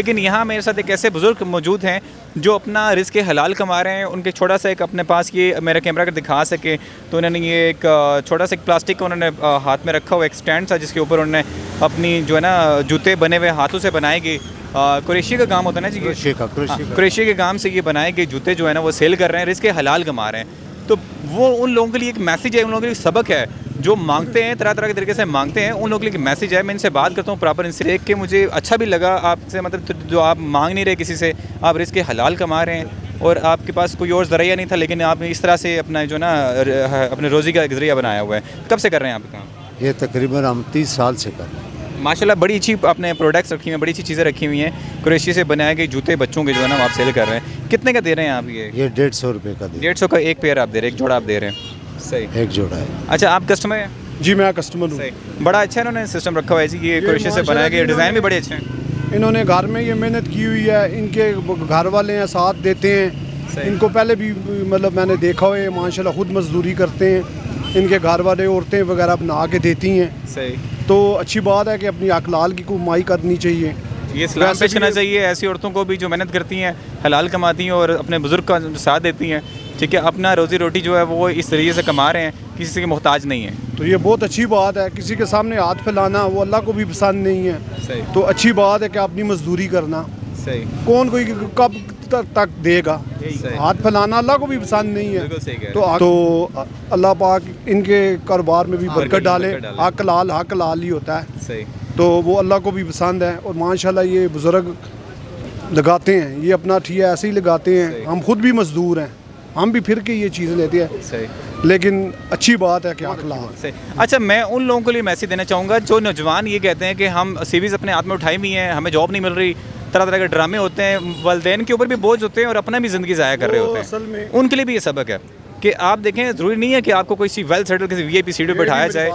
लेकिन यहाँ मेरे साथ एक ऐसे बुज़ुर्ग मौजूद हैं जो अपना रिस्क हलाल कमा रहे हैं। उनके छोटा सा एक अपने पास ये मेरा कैमरा अगर दिखा सके तो उन्होंने ये एक छोटा सा एक प्लास्टिक का उन्होंने हाथ में रखा हुआ एक स्टैंड था जिसके ऊपर उन्होंने अपनी जो है ना जूते बने हुए हाथों से बनाए गए क्रोएशिया का काम होता है ना जी, क्रोएशिया के काम से ये बनाए गए जूते जो है ना वो सेल कर रहे हैं, रिस्क हलाल कमा रहे हैं। तो वो उन लोगों के लिए एक मैसेज है, उन लोगों के लिए सबक है जो मांगते हैं, तरह तरह के तरीके से मांगते हैं, उन लोगों के लिए मैसेज है। मैं इनसे बात करता हूँ प्रॉपर, इनसे देख के मुझे अच्छा भी लगा आपसे, मतलब जो आप मांग नहीं रहे किसी से, आप रिस्क हलाल कमा रहे हैं और आपके पास कोई और ज़रिया नहीं था, लेकिन आपने इस तरह से अपना जो ना अपने रोज़ी का ज़रिया बनाया हुआ है। कब से कर रहे हैं आप काम? ये तकरीबन हम 30 साल से कर रहे हैं। माशाल्लाह बड़ी अच्छी आपने प्रोडक्ट्स रखी हुई हैं, बड़ी अच्छी चीज़ें रखी हुई हैं। क्रोएशिया से बनाए गए जूते बच्चों के जो है ना आप सेल कर रहे हैं। कितने का दे रहे हैं आप ये? 150 रुपये का दे। 150 का एक पेयर आप दे रहे हैं, एक जोड़ा आप दे रहे हैं? सही, एक जोड़ा है। अच्छा आप कस्टमर हैं? जी मैं कस्टमर हूँ। सही, बड़ा अच्छा इन्होंने सिस्टम रखा हुआ है जी। ये क्रोएशिया से बनाए गए, डिज़ाइन भी बड़े अच्छे हैं। इन्होंने घर में ये मेहनत की हुई है, इनके घर वाले हैं साथ देते हैं। इनको पहले भी मतलब मैंने देखा हुआ है, माशाल्लाह खुद मजदूरी करते हैं, इनके घर वाले औरतें वगैरह बना के देती हैं। सही, तो अच्छी बात है कि अपनी हलाल की कमाई करनी चाहिए, ये सलाम पेश करना चाहिए ऐसी औरतों को भी जो मेहनत करती हैं, हलाल कमाती हैं और अपने बुज़ुर्ग का साथ देती हैं। ठीक है, अपना रोज़ी रोटी जो है वो इस तरीके से कमा रहे हैं, किसी के मोहताज नहीं है। तो ये बहुत अच्छी बात है। किसी के सामने हाथ फैलाना वो अल्लाह को भी पसंद नहीं है। सही, तो अच्छी बात है कि अपनी मजदूरी करना। सही, कौन कोई कब तक देगा, हाथ फैलाना अल्लाह को भी पसंद नहीं है। बिल्कुल सही कह रहे तो अल्लाह पाक इनके कारोबार में भी बरकत डाले। हक लाल ही होता है। सही, तो वो अल्लाह को भी पसंद है और माशाल्लाह ये बुज़ुर्ग लगाते हैं, ये अपना ठीक है ऐसे ही लगाते हैं। हम खुद भी मजदूर हैं, हम भी फिर के ये चीज़ लेते हैं। सही, लेकिन अच्छी बात है कि हक लाल। सही। अच्छा मैं उन लोगों के लिए मैसेज देना चाहूँगा जो नौजवान ये कहते हैं कि हम सीवीज़ अपने हाथ में उठाई हुई हैं, हमें जॉब नहीं मिल रही, तरह तरह के ड्रामे होते हैं, वालिदैन के ऊपर भी बोझ होते हैं और अपना भी ज़िंदगी ज़ाया कर रहे होते हैं। असल में उनके लिए भी ये सबक है कि आप देखें, ज़रूरी नहीं है कि आपको कोई सी वेल सेटल किसी VIP सीट पर बैठाया जाए।